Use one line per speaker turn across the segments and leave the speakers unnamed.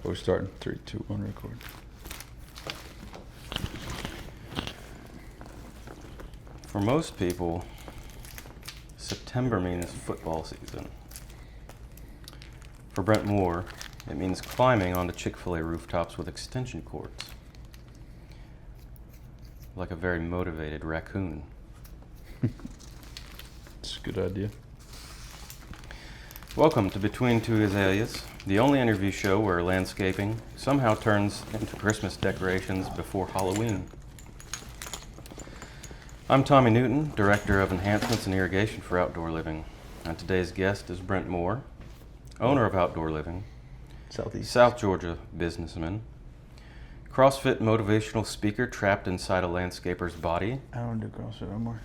We're starting 3, 2, 1, record.
For most people, September means football season. For Brent Moore, it means climbing onto Chick-fil-A rooftops with extension cords. Like a very motivated raccoon.
It's a good idea.
Welcome to Between Two Azaleas, the only interview show where landscaping somehow turns into Christmas decorations before Halloween. I'm Tommy Newton, Director of Enhancements and Irrigation for Outdoor Living, and today's guest is Brent Moore, owner of Outdoor Living, South Georgia businessman, CrossFit motivational speaker trapped inside a landscaper's body,
I don't do CrossFit no more.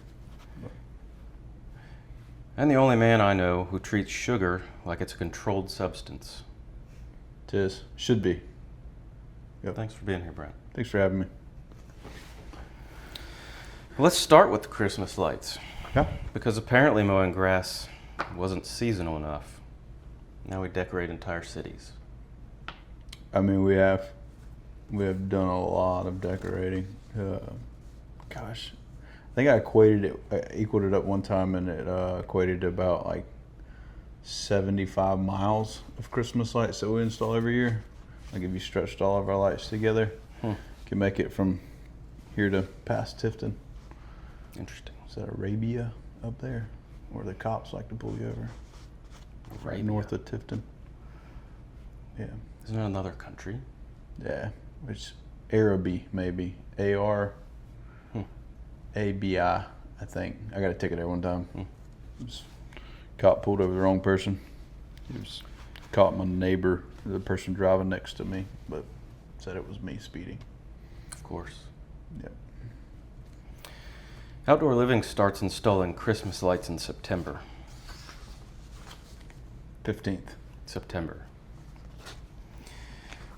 and the only man I know who treats sugar like it's a controlled substance.
It is. Should be. Yep.
Thanks for being here, Brent.
Thanks for having me.
Let's start with the Christmas lights.
Yeah.
Because apparently mowing grass wasn't seasonal enough. Now we decorate entire cities.
I mean, we have done a lot of decorating. Gosh, I think I equaled it up one time, and it equated to about like 75 miles of Christmas lights that we install every year. Like if you stretched all of our lights together, can make it from here to past Tifton.
Interesting.
Is that Arabia up there, where the cops like to pull you over? Right
Arabia.
north of Tifton. Yeah.
Isn't it another country?
Yeah, which Araby maybe, ARABI, I think. I got a ticket there one time. Cop pulled over the wrong person. He was caught my neighbor, the person driving next to me, but said it was me speeding.
Of course.
Yep.
Outdoor Living starts installing Christmas lights in September.
15th.
September.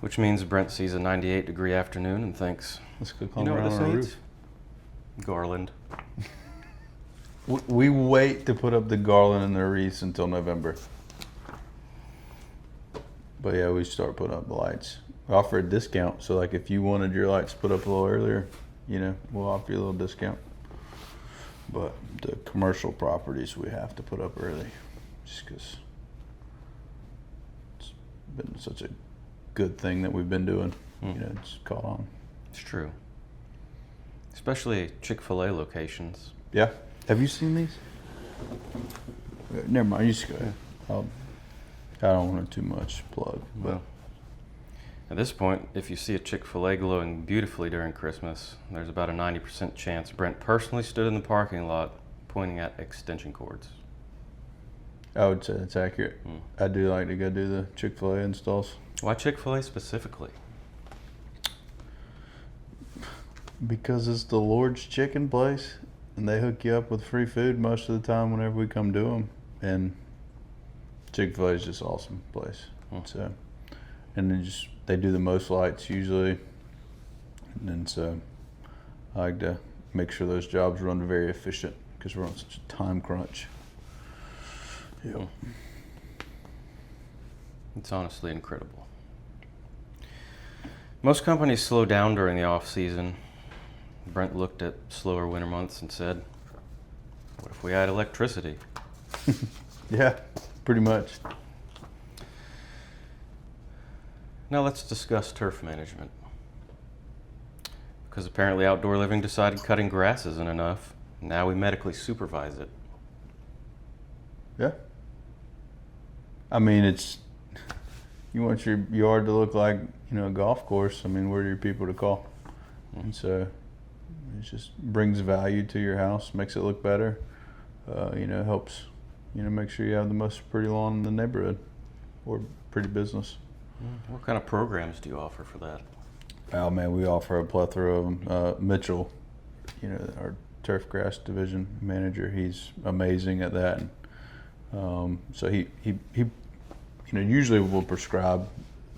Which means Brent sees a 98-degree afternoon and thinks,
Let's go
you
climb
know what
around
this
on a
needs?
roof.
Garland.
We wait to put up the garland and the wreaths until November. But yeah, we start putting up the lights. We offer a discount, so like if you wanted your lights put up a little earlier, we'll offer you a little discount. But the commercial properties we have to put up early, just because it's been such a good thing that we've been doing. It's caught on.
It's true. Especially Chick-fil-A locations.
Yeah. Have you seen these? Never mind. You just go ahead. I don't want to too much plug. But
Well, at this point, if you see a Chick-fil-A glowing beautifully during Christmas, there's about a 90% chance Brent personally stood in the parking lot pointing at extension cords.
I would say that's accurate. I do like to go do the Chick-fil-A installs.
Why Chick-fil-A specifically?
Because it's the Lord's chicken place, and they hook you up with free food most of the time whenever we come do them. And Chick-fil-A is just an awesome place. So, and they do the most lights usually, and so I like to make sure those jobs run very efficient because we're on such a time crunch. Yeah.
It's honestly incredible. Most companies slow down during the off-season. Brent looked at slower winter months and said, what if we had electricity?
Yeah, pretty much.
Now let's discuss turf management. Because apparently Outdoor Living decided cutting grass isn't enough. Now we medically supervise it.
Yeah. I mean, you want your yard to look like, a golf course. I mean, where are your people to call? And so it just brings value to your house, makes it look better. Helps, make sure you have the most pretty lawn in the neighborhood or pretty business.
What kind of programs do you offer for that?
Oh man, we offer a plethora of them. Mitchell, our turf grass division manager, he's amazing at that. So he usually will prescribe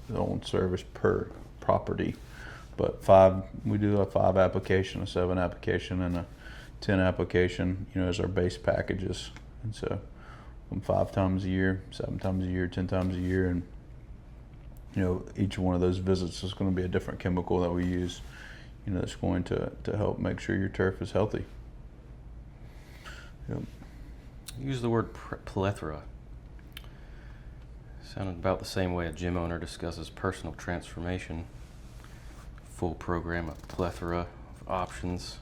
their own service per property, but we do a 5 application, a 7 application, and a 10 application, as our base packages. And so 5 times a year, 7 times a year, 10 times a year, and each one of those visits is going to be a different chemical that we use, that's going to help make sure your turf is healthy. Yep.
Use the word plethora. Sounded about the same way a gym owner discusses personal transformation. Full program, a plethora of options.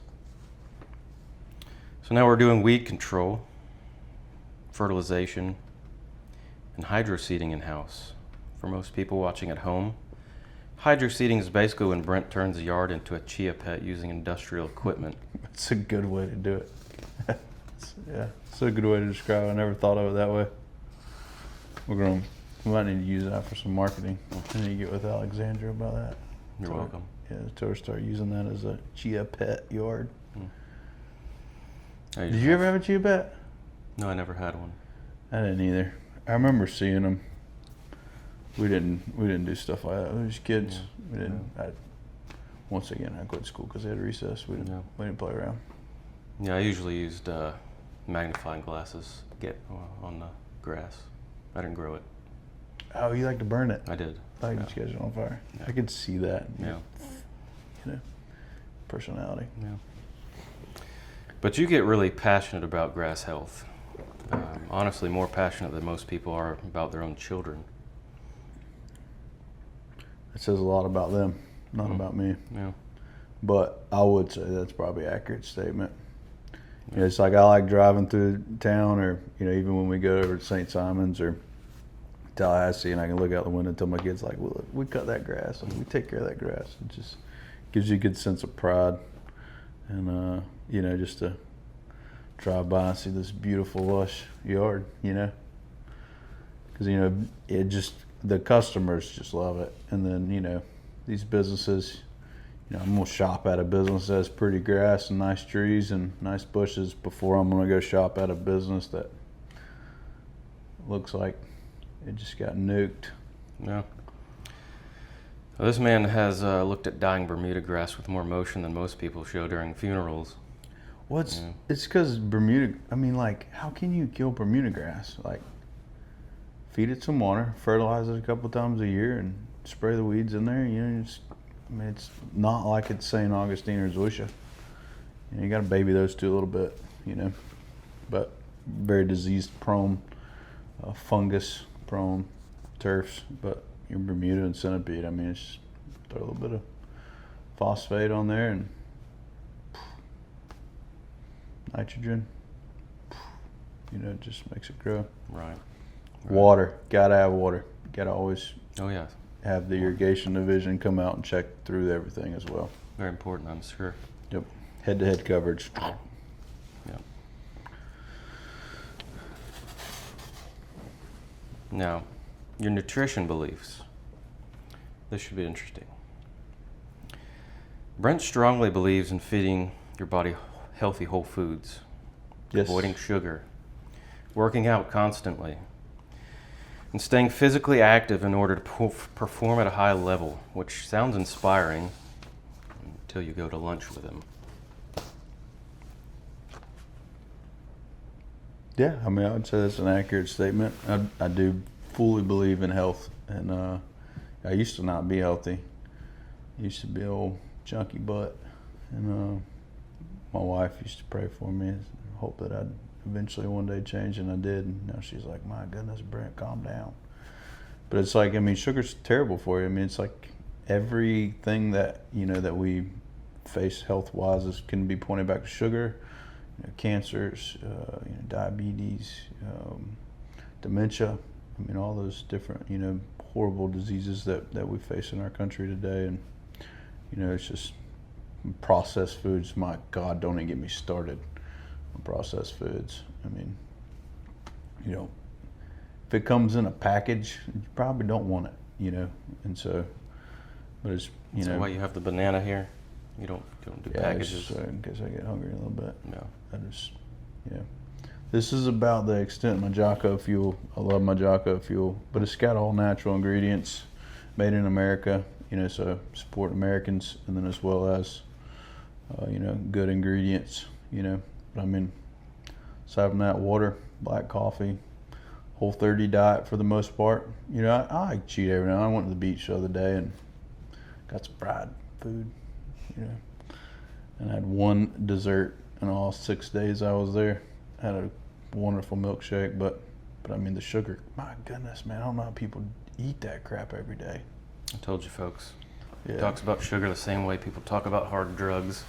So now we're doing weed control, fertilization, and hydroseeding in-house. For most people watching at home, hydroseeding is basically when Brent turns a yard into a chia pet using industrial equipment.
That's a good way to do it. It's a good way to describe it. I never thought of it that way. We might need to use that for some marketing. I need to get with Alexandra about that.
You're welcome.
Yeah, to start using that as a chia pet yard. Did you ever have a chia pet?
No, I never had one.
I didn't either. I remember seeing them. We didn't do stuff like that. We were just kids. We didn't. Once again, I quit school because they had recess. We didn't play around.
Yeah, I usually used magnifying glasses to get on the grass. I didn't grow it.
Oh, you like to burn it?
I did.
I like to catch it on fire. Yeah. I could see that.
Yeah.
Personality.
Yeah. But you get really passionate about grass health. Honestly, more passionate than most people are about their own children.
It says a lot about them, not about me.
Yeah.
But I would say that's probably an accurate statement. It's like I like driving through town, or even when we go over to St. Simon's or Tallahassee, and I can look out the window and tell my kids, like, well, we cut that grass and we take care of that grass. It just gives you a good sense of pride, and just to drive by and see this beautiful lush yard, because it just, the customers just love it. And then these businesses, I'm gonna shop at a business that has pretty grass and nice trees and nice bushes before I'm gonna go shop at a business that looks like it just got nuked.
Yeah. Well, this man has looked at dying Bermuda grass with more emotion than most people show during funerals.
It's because Bermuda, how can you kill Bermuda grass? Like, feed it some water, fertilize it a couple times a year, and spray the weeds in there. It's not like it's St. Augustine or Zoysia. You got to baby those two a little bit, but very disease prone, fungus prone turfs. But your Bermuda and centipede, it's just throw a little bit of phosphate on there and nitrogen. It just makes it grow.
Right.
Water, gotta have water. Gotta always.
Oh yeah.
Have the irrigation division come out and check through everything as well.
Very important, I'm sure.
Yep. Head-to-head coverage.
Yeah. Now, your nutrition beliefs. This should be interesting. Brent strongly believes in feeding your body healthy whole foods, avoiding sugar, working out constantly, and staying physically active in order to perform at a high level, which sounds inspiring until you go to lunch with him.
Yeah, I would say that's an accurate statement. I do fully believe in health, and I used to not be healthy. I used to be an old junkie butt, and my wife used to pray for me, hope that I'd eventually one day change, and I did. And now she's like, my goodness, Brent, calm down. But it's like, sugar's terrible for you. It's like everything that, that we face health-wise can be pointed back to sugar. Cancers, diabetes, dementia. All those different, horrible diseases that we face in our country today. And, it's just processed foods. My God, don't even get me started on processed foods. If it comes in a package, you probably don't want it, and so, but it's,
That's why you have the banana here. You don't do packages.
Just, in case I get hungry a little bit.
No.
This is about the extent of my Jocko fuel. I love my Jocko fuel, but it's got all natural ingredients, made in America. So support Americans, and then as well as, good ingredients. But aside from that, water, black coffee, Whole30 diet for the most part. You know, I cheat every now and then. I went to the beach the other day and got some fried food, you know, and I had one dessert in all 6 days I was there. Had a wonderful milkshake, but I mean the sugar, my goodness, man, I don't know how people eat that crap every day.
I told you, folks.
Yeah.
Talks about sugar the same way people talk about hard drugs.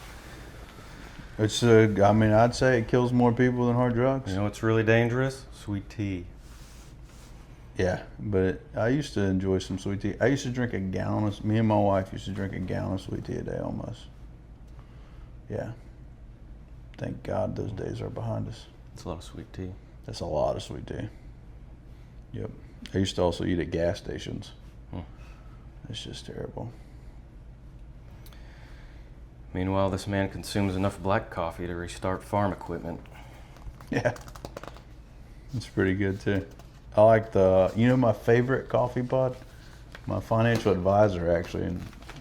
It's I mean, I'd say it kills more people than hard drugs.
You know what's really dangerous? Sweet tea.
Yeah, but I used to enjoy some sweet tea. I used to drink a gallon of, me and my wife used to drink a gallon of sweet tea a day almost. Yeah. Thank God those days are behind us.
It's a lot of sweet tea.
That's a lot of sweet tea. Yep. I used to also eat at gas stations. It's just terrible.
Meanwhile, this man consumes enough black coffee to restart farm equipment.
Yeah. It's pretty good too. I like my favorite coffee pod? My financial advisor actually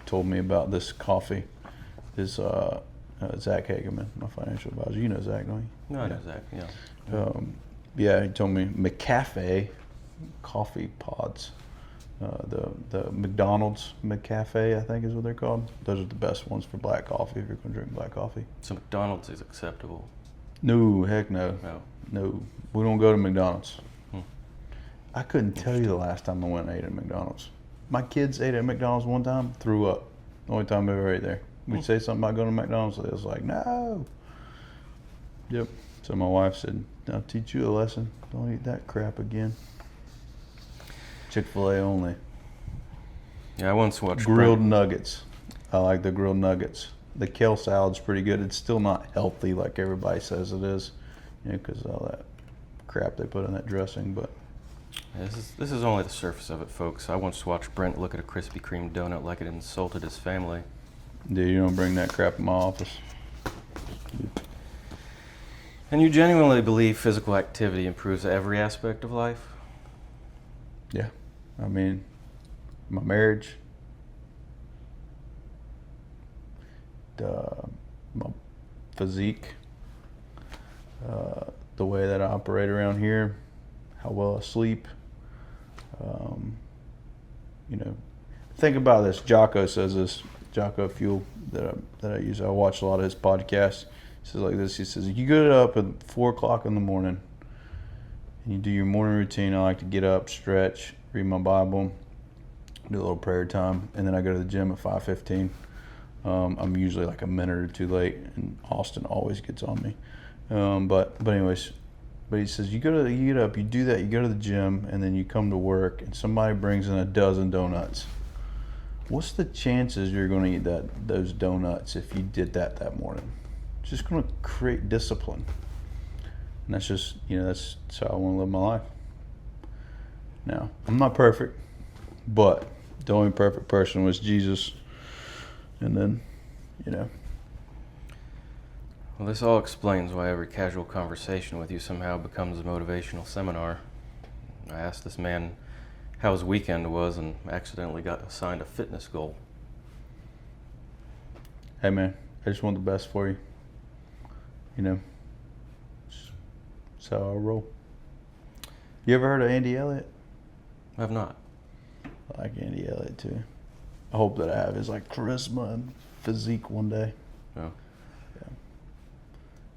told me about this coffee. Is Zach Hageman, my financial advisor. You know Zach, don't you?
No, I know Zach, yeah.
Yeah, he told me McCafe coffee pods. The McDonald's McCafe, I think is what they're called. Those are the best ones for black coffee if you're going to drink black coffee.
So McDonald's is acceptable?
No, heck no. No, we don't go to McDonald's. I couldn't tell you the last time I went and ate at McDonald's. My kids ate at McDonald's one time, threw up. The only time I ever ate there. We'd say something about going to McDonald's, they was like, no. Yep. So my wife said, I'll teach you a lesson. Don't eat that crap again. Chick-fil-A only.
Yeah, I once watched
grilled nuggets. I like the grilled nuggets. The kale salad's pretty good. It's still not healthy like everybody says it is, you know, because all that crap they put in that dressing. But
yeah, this is only the surface of it, folks. I once watched Brent look at a Krispy Kreme donut like it insulted his family.
Dude, you don't bring that crap in my office.
And you genuinely believe physical activity improves every aspect of life?
Yeah. I mean, my marriage, my physique, the way that I operate around here, how well I sleep. You know, think about this. Jocko says this. Jocko Fuel that I use. I watch a lot of his podcasts. He says like this. He says, you get up at 4 o'clock in the morning and you do your morning routine. I like to get up, stretch, read my Bible, do a little prayer time, and then I go to the gym at 5:15. I'm usually like a minute or two late, and Austin always gets on me. But he says you get up, you do that, you go to the gym, and then you come to work, and somebody brings in a dozen donuts. What's the chances you're going to eat those donuts if you did that morning? It's just going to create discipline. And that's just, that's how I want to live my life. Now, I'm not perfect, but the only perfect person was Jesus. And then,
Well, this all explains why every casual conversation with you somehow becomes a motivational seminar. I asked this man how his weekend was and accidentally got assigned a fitness goal.
Hey man, I just want the best for you. That's how I roll. You ever heard of Andy Elliott?
I have not.
I like Andy Elliott too. I hope that I have his charisma and physique one day.
Oh.
Yeah.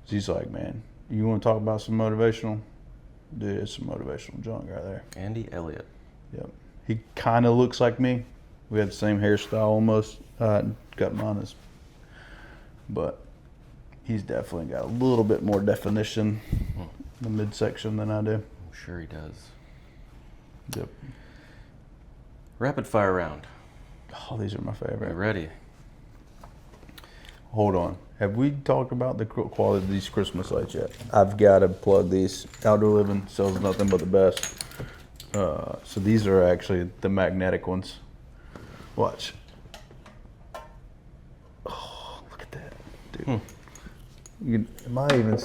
He's like, man, you want to talk about some motivational? Dude, it's some motivational junk right there.
Andy Elliott.
Yep. He kind of looks like me. We had the same hairstyle almost. Got mine as, but he's definitely got a little bit more definition in the midsection than I do.
I'm sure he does.
Yep.
Rapid fire round.
Oh, these are my favorite.
You ready?
Hold on. Have we talked about the quality of these Christmas lights yet? I've got to plug these. Outdoor Living sells nothing but the best. So these are actually the magnetic ones. Watch. Oh, look at that, dude. You can, it might even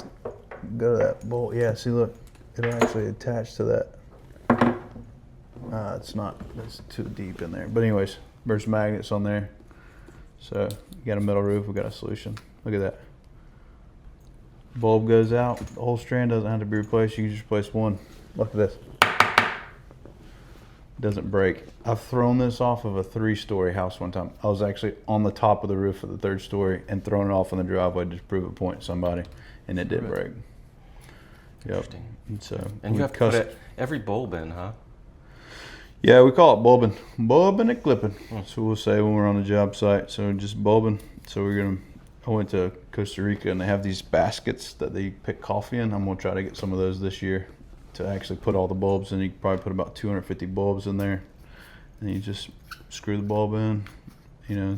go to that bolt. Yeah, see, look. It'll actually attach to that. It's not. It's too deep in there. But anyways, there's magnets on there. So you got a metal roof. We got a solution. Look at that. Bulb goes out. The whole strand doesn't have to be replaced. You can just replace one. Look at this. doesn't break. I've thrown this off of a 3-story house one time. I was actually on the top of the roof of the 3rd story and thrown it off in the driveway to prove a point to somebody, and it did break. Yep.
Interesting.
And so
And you have to put every bulb in, huh?
Yeah, we call it bulbing and clipping. So we'll say when we're on a job site. So just bulbing. So I went to Costa Rica and they have these baskets that they pick coffee in. I'm gonna try to get some of those this year to actually put all the bulbs in. You can probably put about 250 bulbs in there, and you just screw the bulb in,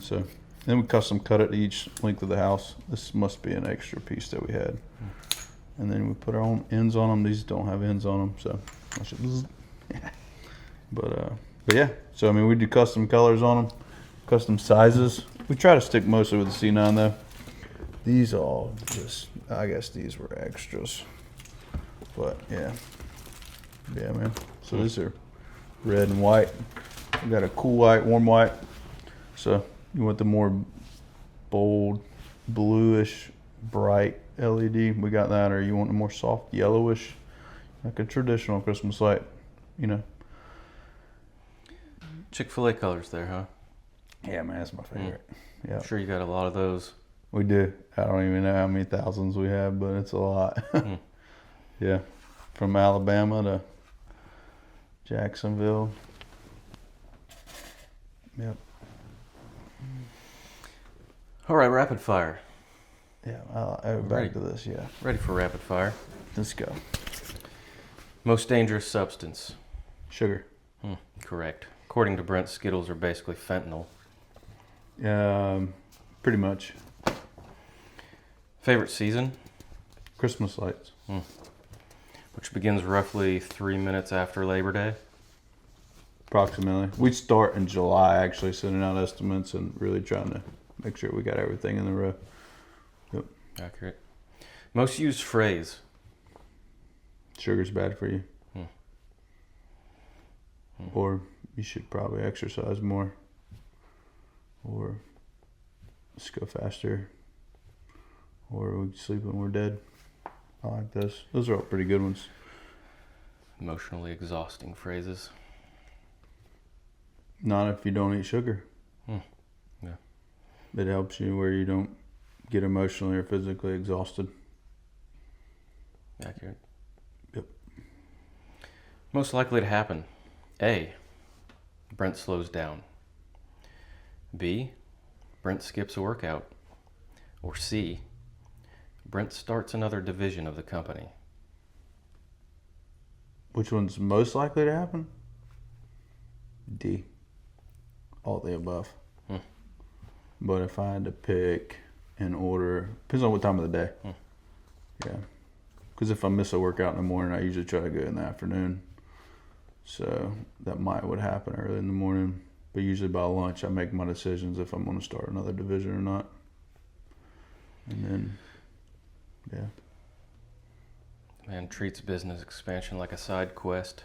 So then we custom cut it to each length of the house. This must be an extra piece that we had, and then we put our own ends on them. These don't have ends on them, so I should. But yeah. So I mean, we do custom colors on them, custom sizes. We try to stick mostly with the C9 though. These all just, I guess these were extras, but yeah, man. So these are red and white. We got a cool white, warm white. So you want the more bold, bluish, bright LED, we got that, or you want a more soft yellowish, like a traditional Christmas light,
Chick-fil-A colors there, huh?
Yeah, man, that's my favorite. Yeah,
I'm sure you got a lot of those.
We do. I don't even know how many thousands we have, but it's a lot. Yeah, from Alabama to Jacksonville. Yep.
All right, rapid fire.
Yeah, back to this. Yeah.
Ready for rapid fire.
Let's go.
Most dangerous substance.
Sugar.
Correct. According to Brent, Skittles are basically fentanyl.
Pretty much.
Favorite season?
Christmas lights.
Which begins roughly 3 minutes after Labor Day.
Approximately. We start in July, actually, sending out estimates and really trying to make sure we got everything in the row. Yep.
Accurate. Most used phrase?
Sugar's bad for you. Or you should probably exercise more. Or let's go faster. Or we sleep when we're dead. I like this. Those are all pretty good ones.
Emotionally exhausting phrases.
Not if you don't eat sugar.
Yeah.
It helps you where you don't get emotionally or physically exhausted.
Accurate.
Yep.
Most likely to happen. A. Brent slows down. B. Brent skips a workout. Or C. Brent starts another division of the company.
Which one's most likely to happen? D. All the above. But if I had to pick an order, depends on what time of the day. Yeah. Because if I miss a workout in the morning, I usually try to go in the afternoon. So that would happen early in the morning. But usually by lunch, I make my decisions if I'm going to start another division or not. And then, yeah.
Man treats business expansion like a side quest.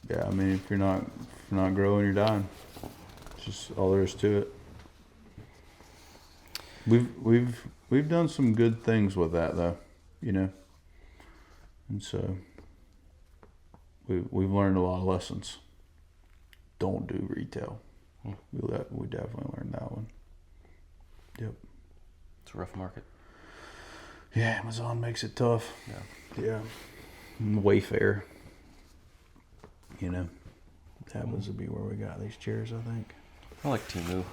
Yeah, I mean, if you're not growing, you're dying. It's just all there is to it. We've done some good things with that though, and so we've learned a lot of lessons. Don't do retail. We definitely learned that one. Yep.
It's a rough market.
Yeah, Amazon makes it tough. Yeah. Wayfair. Happens to be where we got these chairs, I think.
I like Temu.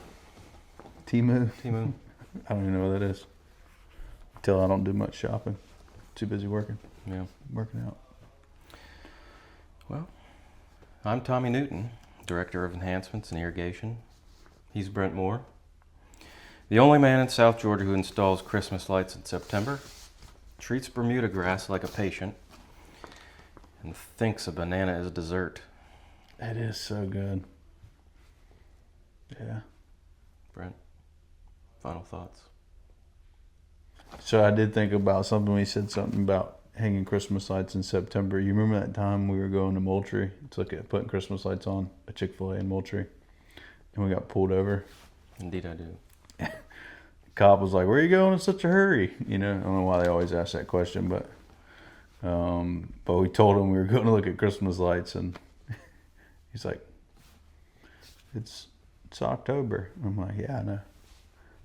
Temu?
Temu.
I don't even know what that is. Until I don't do much shopping. Too busy working.
Yeah.
Working out.
Well, I'm Tommy Newton, Director of Enhancements and Irrigation. He's Brent Moore. The only man in South Georgia who installs Christmas lights in September, treats Bermuda grass like a patient, and thinks a banana is dessert.
It is so good. Yeah.
Brent, final thoughts?
So I did think about something when he said something about hanging Christmas lights in September. You remember that time we were going to Moultrie to look at putting Christmas lights on a Chick-fil-A in Moultrie, and we got pulled over?
Indeed I do.
The cop was like, "Where are you going in such a hurry?" I don't know why they always ask that question, but we told him we were going to look at Christmas lights, and He's like, it's October. I'm like, yeah, I know.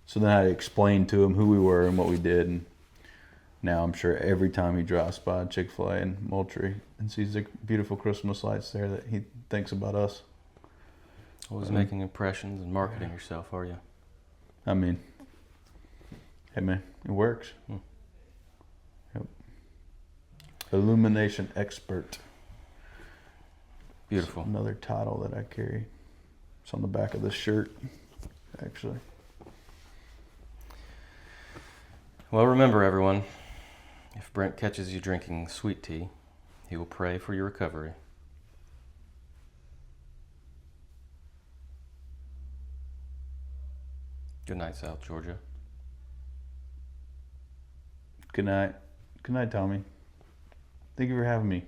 So then I explained to him who we were and what we did, and now I'm sure every time he drives by Chick-fil-A in Moultrie and sees the beautiful Christmas lights there that he thinks about us.
Always making impressions and marketing yourself, are you?
I mean, hey man, it works. Yep. Illumination expert.
Beautiful.
It's another title that I carry. It's on the back of the shirt, actually.
Well, remember everyone, if Brent catches you drinking sweet tea, he will pray for your recovery. Good night, South Georgia.
Good night. Good night, Tommy. Thank you for having me.